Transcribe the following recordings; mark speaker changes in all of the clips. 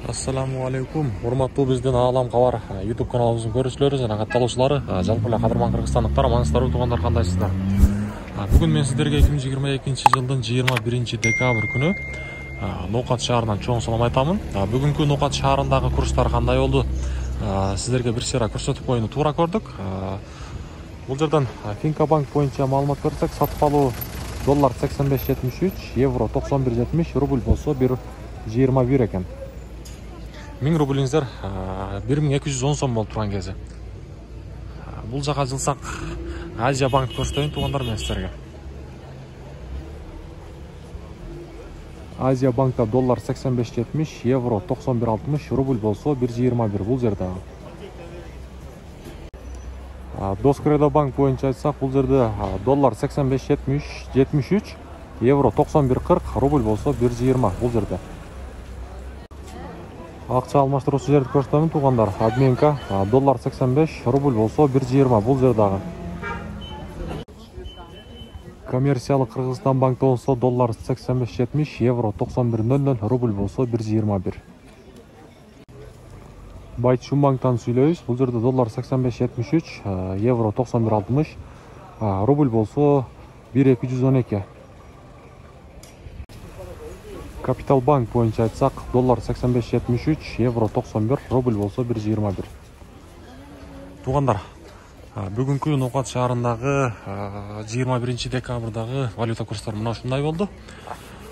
Speaker 1: Assalamu alaikum. Урматтуу биздин Аалам Кабар YouTube каналыбыздын көрүүчүлөрү жана катталуучулары, жалпы эле кадырман кыргызстандыктар, амансыздарбы туугандар, кандайсыздар? Бүгүн мен сиздерге 2022 жылдын 21 декабрь күнү Ноокат шаарынан чоң салам айтамын. Бүгүнкү Ноокат шаарындагы курстар кандай болду? Сиздерге бир сыйра көрсөтүп коюуну туура көрдүк. Бул жерден Финкабанк боюнча маалымат көрсөк, сатып алуу доллар 85.73, евро 91.70, рубль болсо 1.21 экен. 1000 рублиңиздер 1210 сом болуп турган кези. Бул жака жылсак Азия банк көрсөтөйүн туугандар мен сиздерге. Азия банкта доллар 85.70, евро 91.60, рубль болсо 1.21 бул жерде. Доскредо банк боюнча айтсак, бул жерде доллар 85.73, евро 91.40, рубль болсо 1.20 бул жерде. Акча алмаштыруучу жерди көрсөтөмүн туугандар. Обменка доллар 85, рубль болсо 1.20 бул жердагы. Коммерциялык Кыргызстан банкта болсо доллар 85.70, евро 91.00, рубль болсо 1.21. Байчун банктан сүйлөйбүз. Бул жерде доллар 85.73, евро 91.60, рубль болсо 1.212. Капитал банк боюнча айтсак, доллар 85.73, евро 91, рубль болсо 1.21. Туугандар, бүгүнкү Ноокат шаарындагы 21 декабрдагы валюта курстары мына ушундай болду.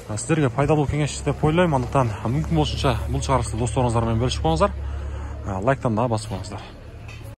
Speaker 1: Сиздерге пайдалуу кеңеш деп ойлойм. Андыктан мүмкүн болушунча бул чыгарышты досторуңуздар менен бөлүшүп коюңуздар. Лайктан да басып коюңуздар.